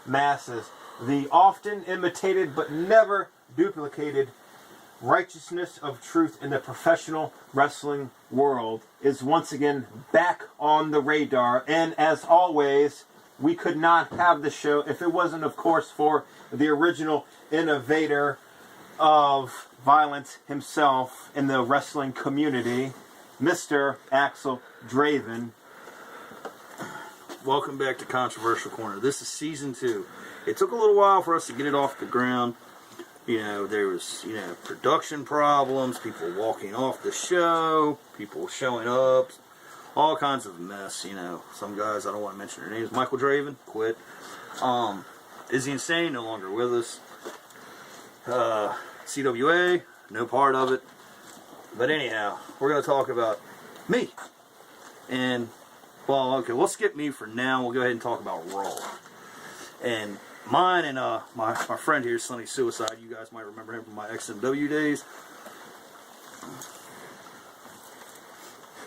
masses. The often imitated but never duplicated righteousness of truth in the professional wrestling world is once again back on the radar. And as always, we could not have the show if it wasn't, of course, for the original innovator of violence himself in the wrestling community, Mr. Axel Draven. Welcome back to Controversial Corner. This is season 2. It took a little while for us to get it off the ground. You know, there was, production problems, people walking off the show, people showing up, all kinds of mess, Some guys, I don't want to mention their names. Michael Draven, quit. Is he insane? No longer with us. CWA, no part of it. But anyhow, we're going to talk about me. And, well, okay, we'll skip me for now. We'll go ahead and talk about Raw. And mine and my friend here, Sonny Suicide, you guys might remember him from my XMW days.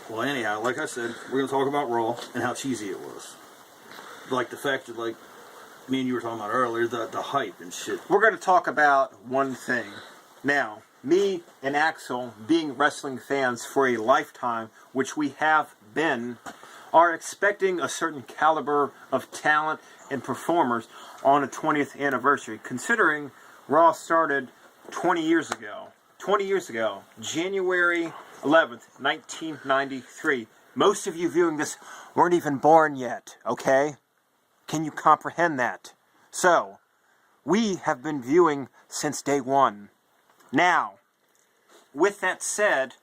Well, anyhow, like I said, we're going to talk about Raw and how cheesy it was. Like the fact that, like, me and you were talking about earlier, the hype and shit. We're going to talk about one thing. Now, me and Axel, being wrestling fans for a lifetime, which we have been, are expecting a certain caliber of talent and performers on a 20th anniversary, considering Raw started 20 years ago. 20 years ago, January 11th, 1993. Most of you viewing this weren't even born yet, okay? Can you comprehend that? So, we have been viewing since day one. Now, with that said,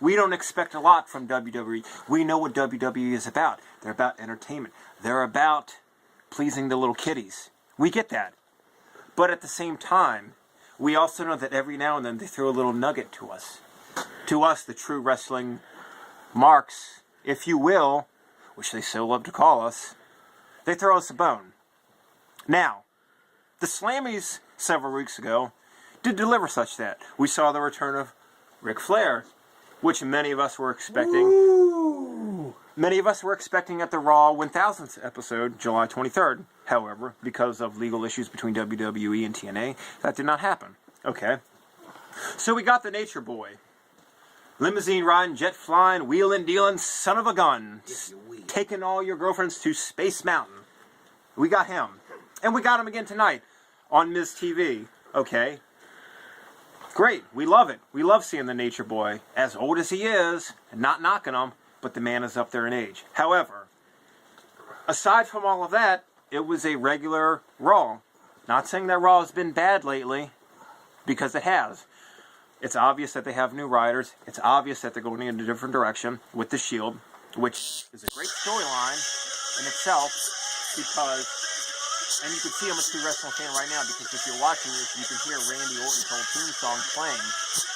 we don't expect a lot from WWE. We know what WWE is about. They're about entertainment. They're about pleasing the little kiddies. We get that. But at the same time, we also know that every now and then they throw a little nugget to us. To us, the true wrestling marks, if you will, which they so love to call us, they throw us a bone. Now, the Slammies several weeks ago did deliver such that. We saw the return of Ric Flair, which many of us were expecting. Woo! Many of us were expecting at the Raw 1000th episode, July 23rd. However, because of legal issues between WWE and TNA, that did not happen. Okay. So we got the Nature Boy. Limousine riding, jet flying, wheeling, dealing, son of a gun. Taking all your girlfriends to Space Mountain. We got him. And we got him again tonight on Ms. TV. Okay. Great. We love it. We love seeing the Nature Boy. As old as he is, and not knocking him, but the man is up there in age. However, aside from all of that, it was a regular Raw. Not saying that Raw has been bad lately, because it has. It's obvious that they have new writers. It's obvious that they're going in a different direction with the Shield, which is a great storyline in itself, because, and you can see I'm a true wrestling fan right now, because if you're watching this, you can hear Randy Orton's old theme song playing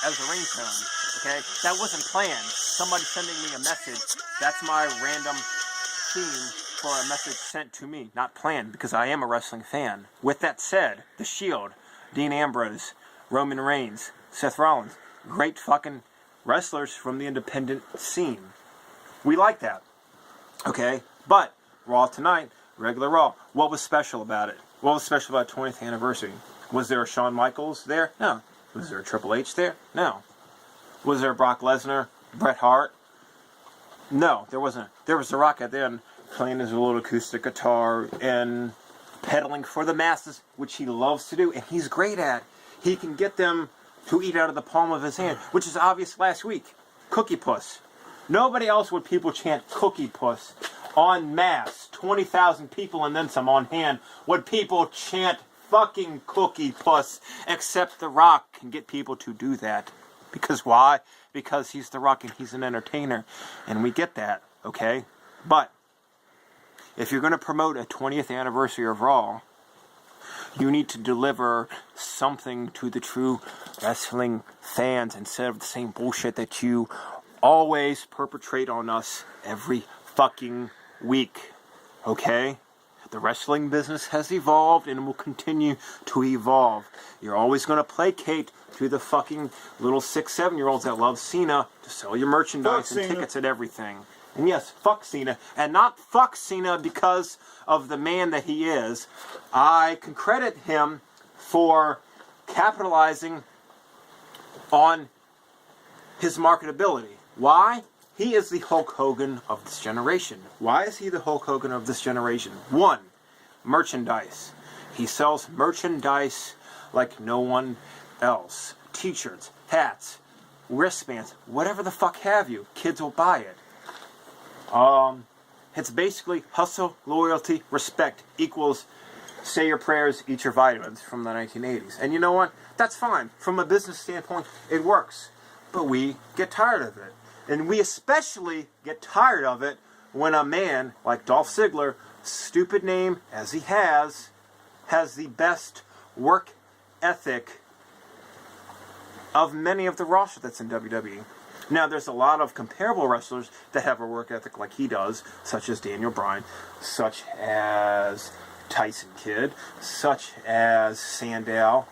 as a ringtone, okay? That wasn't planned. Somebody sending me a message, that's my random theme for a message sent to me, not planned, because I am a wrestling fan. With that said, the Shield, Dean Ambrose, Roman Reigns, Seth Rollins, great fucking wrestlers from the independent scene. We like that. Okay? But, Raw tonight, regular Raw. What was special about it? What was special about 20th anniversary? Was there a Shawn Michaels there? No. Was there a Triple H there? No. Was there a Brock Lesnar? Bret Hart? No, there wasn't. There was The Rock at the end playing his little acoustic guitar and pedaling for the masses, which he loves to do, and he's great at. He can get them to eat out of the palm of his hand, which is obvious last week. Cookie Puss. Nobody else would people chant Cookie Puss en masse, 20,000 people and then some on hand, would people chant fucking Cookie Puss, except The Rock can get people to do that. Because why? Because he's The Rock and he's an entertainer, and we get that, okay? But if you're going to promote a 20th anniversary of Raw, you need to deliver something to the true wrestling fans instead of the same bullshit that you always perpetrate on us every fucking week. Okay? The wrestling business has evolved and will continue to evolve. You're always going to placate to the fucking little 6-7-year-olds that love Cena to sell your merchandise and tickets and everything. And yes, fuck Cena. And not fuck Cena because of the man that he is. I can credit him for capitalizing on his marketability. Why? He is the Hulk Hogan of this generation. Why is he the Hulk Hogan of this generation? 1, merchandise. He sells merchandise like no one else. T-shirts, hats, wristbands, whatever the fuck have you. Kids will buy it. It's basically hustle, loyalty, respect equals say your prayers, eat your vitamins from the 1980s. And you know what? That's fine. From a business standpoint, it works. But we get tired of it. And we especially get tired of it when a man like Dolph Ziggler, stupid name as he has the best work ethic of many of the roster that's in WWE. Now, there's a lot of comparable wrestlers that have a work ethic like he does, such as Daniel Bryan, such as Tyson Kidd, such as Sandow,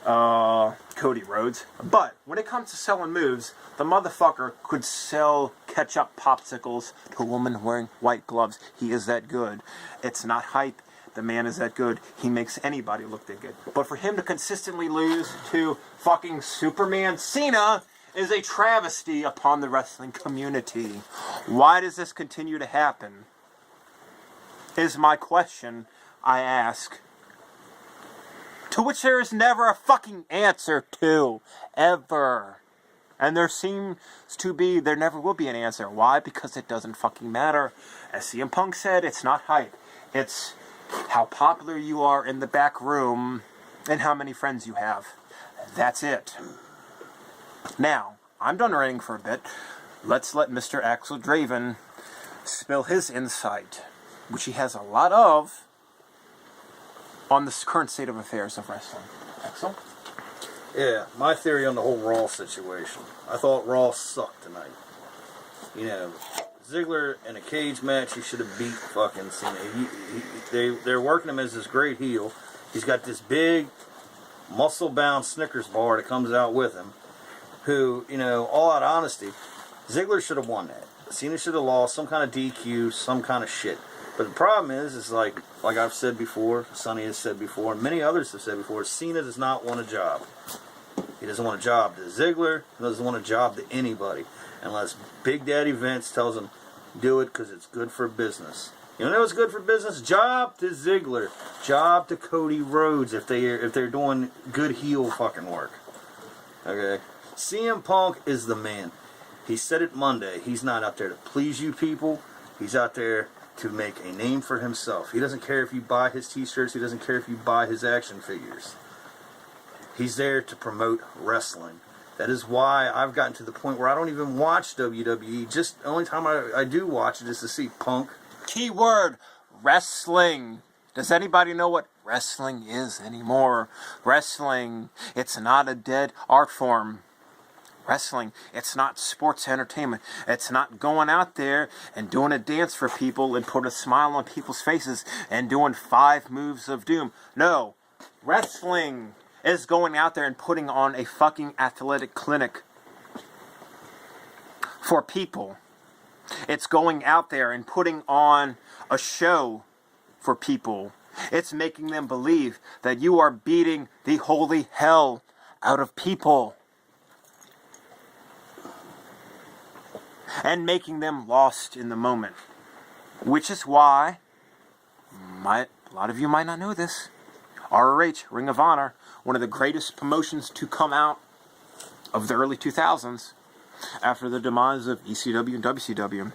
Cody Rhodes. But when it comes to selling moves, the motherfucker could sell ketchup popsicles to a woman wearing white gloves. He is that good. It's not hype. The man is that good. He makes anybody look that good. But for him to consistently lose to fucking Superman Cena is a travesty upon the wrestling community. Why does this continue to happen? Is my question I ask. To which there is never a fucking answer to. Ever. And there never will be an answer. Why? Because it doesn't fucking matter. As CM Punk said, it's not hype. It's how popular you are in the back room and how many friends you have. That's it. Now, I'm done ranting for a bit. Let's let Mr. Axel Draven spill his insight, which he has a lot of, on the current state of affairs of wrestling. Axel? Yeah, my theory on the whole Raw situation. I thought Raw sucked tonight. You know, Ziggler in a cage match, he should have beat fucking Cena. They're working him as this great heel. He's got this big, muscle-bound Snickers bar that comes out with him. Who, you know, all out honesty, Ziggler should have won that. Cena should have lost, some kind of DQ, some kind of shit. But the problem is like I've said before, Sonny has said before, and many others have said before, Cena does not want a job. He doesn't want a job to Ziggler. He doesn't want a job to anybody. Unless Big Daddy Vince tells him, do it because it's good for business. You know what's good for business? Job to Ziggler. Job to Cody Rhodes if they're doing good heel fucking work. Okay? CM Punk is the man. He said it Monday. He's not out there to please you people. He's out there to make a name for himself. He doesn't care if you buy his t-shirts. He doesn't care if you buy his action figures. He's there to promote wrestling. That is why I've gotten to the point where I don't even watch WWE. Just the only time I do watch it is to see Punk. Keyword, wrestling. Does anybody know what wrestling is anymore? Wrestling, it's not a dead art form. Wrestling, it's not sports entertainment. It's not going out there and doing a dance for people and put a smile on people's faces and doing 5 moves of doom. No, wrestling is going out there and putting on a fucking athletic clinic for people. It's going out there and putting on a show for people. It's making them believe that you are beating the holy hell out of people. And making them lost in the moment. Which is why, a lot of you might not know this, ROH, Ring of Honor, one of the greatest promotions to come out of the early 2000s after the demise of ECW and WCW.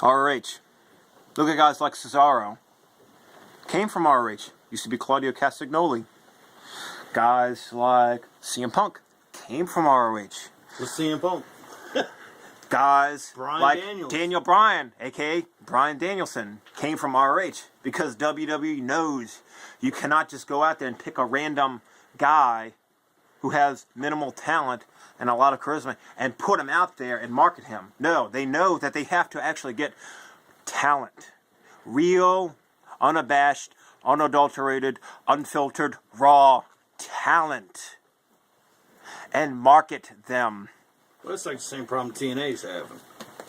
ROH. Look at guys like Cesaro. Came from ROH. Used to be Claudio Castagnoli. Guys like CM Punk came from ROH. What's CM Punk? Guys Bryan like Daniels. Daniel Bryan, a.k.a. Bryan Danielson, came from ROH because WWE knows you cannot just go out there and pick a random guy who has minimal talent and a lot of charisma and put him out there and market him. No, they know that they have to actually get talent. Real, unabashed, unadulterated, unfiltered, raw talent. And market them. Well, it's like the same problem TNA's having.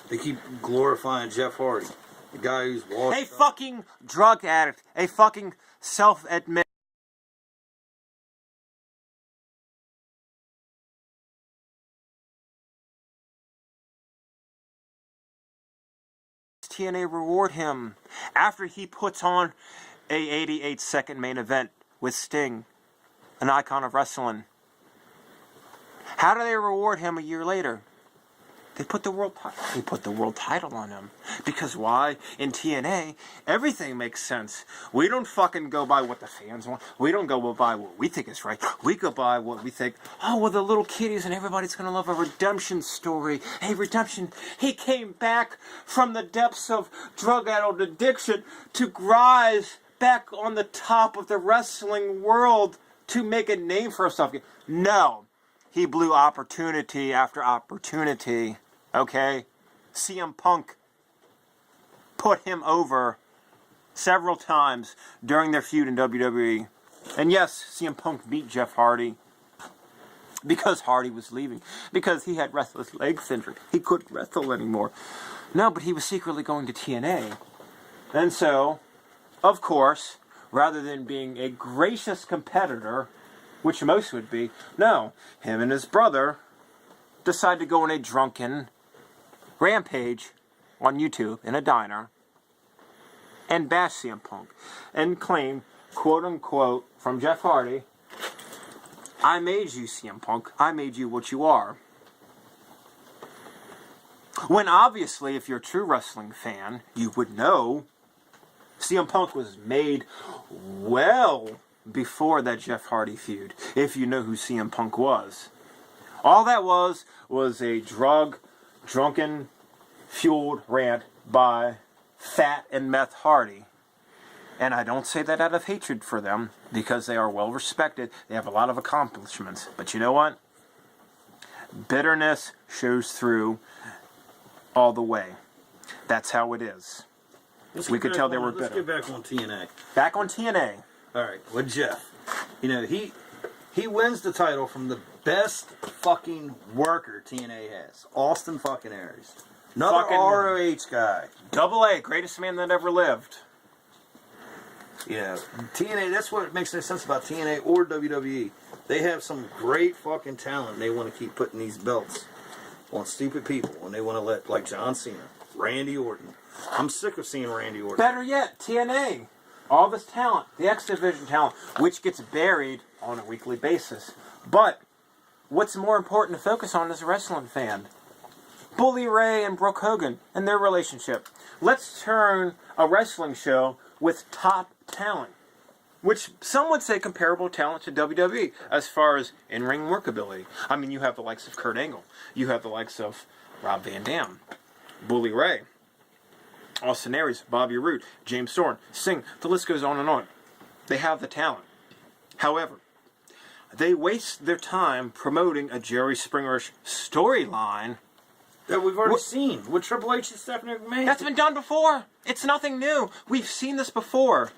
They keep glorifying Jeff Hardy, the guy who's washed A fucking drug addict. A fucking self-admit. TNA reward him after he puts on a 88-second main event with Sting, an icon of wrestling. How do they reward him a year later? They put the world title on him. Because why? In TNA, everything makes sense. We don't fucking go by what the fans want. We don't go by what we think is right. We go by what we think, oh, well, the little kiddies and everybody's going to love a redemption story. Hey, redemption. He came back from the depths of drug-addled addiction to rise back on the top of the wrestling world to make a name for himself. No. He blew opportunity after opportunity. Okay? CM Punk put him over several times during their feud in WWE. And yes, CM Punk beat Jeff Hardy because Hardy was leaving. Because he had restless leg syndrome. He couldn't wrestle anymore. No, but he was secretly going to TNA. And so, of course, rather than being a gracious competitor, which most would be, no, him and his brother decide to go on a drunken rampage on YouTube in a diner and bash CM Punk and claim, quote unquote, from Jeff Hardy, I made you, CM Punk. I made you what you are. When obviously, if you're a true wrestling fan, you would know CM Punk was made well before that Jeff Hardy feud, if you know who CM Punk was. All that was a drunken, fueled rant by Fat and Meth Hardy. And I don't say that out of hatred for them, because they are well respected. They have a lot of accomplishments. But you know what? Bitterness shows through all the way. That's how it is. We could tell they were bitter. Let's get back on TNA. Back on TNA. All right, with Jeff. You know, he wins the title from the best fucking worker TNA has. Austin fucking Aries. Another Fucking ROH guy. Double A, greatest man that ever lived. Yeah, TNA, that's what makes no sense about TNA or WWE. They have some great fucking talent, and they want to keep putting these belts on stupid people, and they want to let, like John Cena, Randy Orton. I'm sick of seeing Randy Orton. Better yet, TNA. All this talent, the X Division talent, which gets buried on a weekly basis. But what's more important to focus on as a wrestling fan? Bully Ray and Brooke Hogan and their relationship. Let's turn a wrestling show with top talent, which some would say comparable talent to WWE as far as in-ring workability. I mean, you have the likes of Kurt Angle. You have the likes of Rob Van Dam, Bully Ray, Austin Aries, Bobby Roode, James Storm, Sting. The list goes on and on. They have the talent. However, they waste their time promoting a Jerry Springerish storyline that we've already seen with Triple H and Stephanie McMahon. That's been done before. It's nothing new. We've seen this before.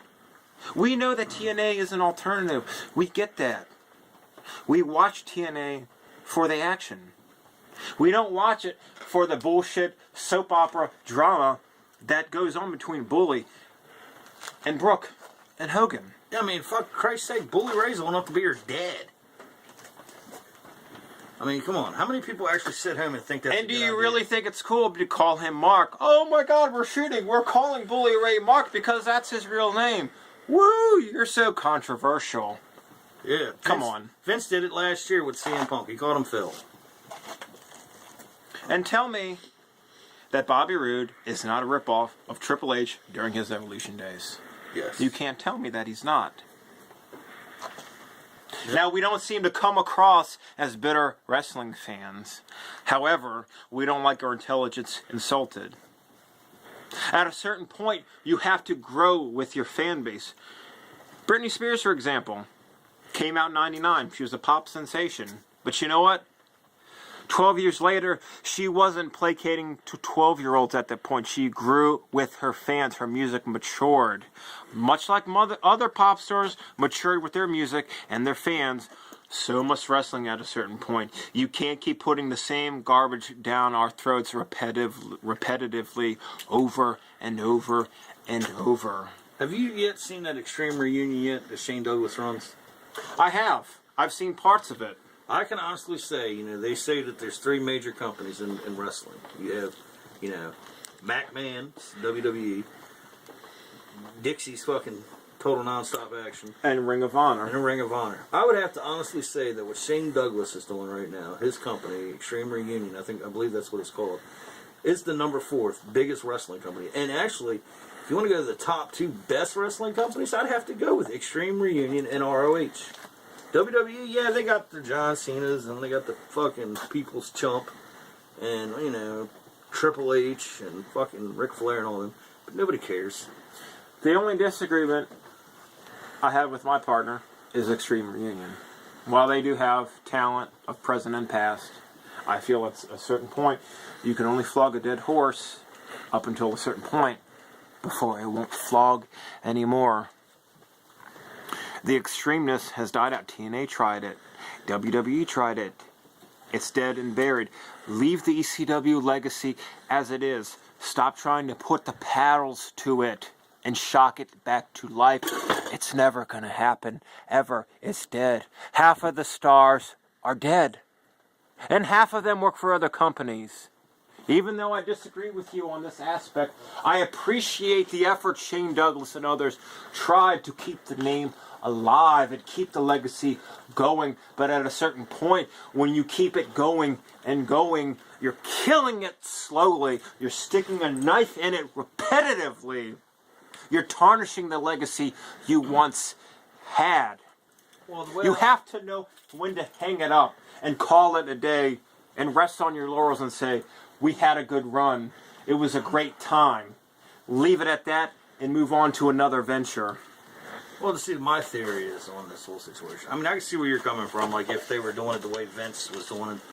We know that TNA is an alternative. We get that. We watch TNA for the action. We don't watch it for the bullshit soap opera drama that goes on between Bully and Brooke and Hogan. I mean, fuck Christ's sake, Bully Ray's old enough to be her dad. I mean, come on. How many people actually sit home and think that's And do you really think it's cool to call him Mark? Oh my God, we're shooting. We're calling Bully Ray Mark because that's his real name. Woo, you're so controversial. Yeah. Come on. Vince did it last year with CM Punk. He called him Phil. And tell me that Bobby Roode is not a ripoff of Triple H during his Evolution days. Yes. You can't tell me that he's not. Yep. Now, we don't seem to come across as bitter wrestling fans. However, we don't like our intelligence insulted. At a certain point, you have to grow with your fan base. Britney Spears, for example, came out in '99. She was a pop sensation. But you know what? 12 years later, she wasn't placating to 12-year-olds at that point. She grew with her fans. Her music matured. Much like other pop stars matured with their music, and their fans So must wrestling at a certain point. You can't keep putting the same garbage down our throats repetitively over and over and over. Have you yet seen that Extreme Reunion yet that Shane Douglas runs? I have. I've seen parts of it. I can honestly say, they say that there's 3 major companies in wrestling. You have, McMahon, WWE, Dixie's fucking Total Nonstop Action, And Ring of Honor. and a Ring of Honor. I would have to honestly say that what Shane Douglas is doing right now, his company, Extreme Reunion, I believe that's what it's called, is the number 4 biggest wrestling company. And actually, if you want to go to the top 2 best wrestling companies, I'd have to go with Extreme Reunion and ROH. WWE, yeah, they got the John Cena's and they got the fucking People's Chump and, Triple H and fucking Ric Flair and all them. But nobody cares. The only disagreement I have with my partner is Extreme Reunion. While they do have talent of present and past, I feel at a certain point you can only flog a dead horse up until a certain point before it won't flog anymore. The extremeness has died out. TNA tried it. WWE tried it. It's dead and buried. Leave the ECW legacy as it is. Stop trying to put the paddles to it and shock it back to life. It's never going to happen, ever. It's dead. Half of the stars are dead. And half of them work for other companies. Even though I disagree with you on this aspect, I appreciate the effort Shane Douglas and others tried to keep the name alive and keep the legacy going. But at a certain point, when you keep it going and going, you're killing it slowly. You're sticking a knife in it repetitively. You're tarnishing the legacy you once had. Well, the way You have to know when to hang it up and call it a day and rest on your laurels and say, we had a good run. It was a great time. Leave it at that and move on to another venture. Well, to see, my theory is on this whole situation. I mean, I can see where you're coming from. Like, if they were doing it the way Vince was doing it,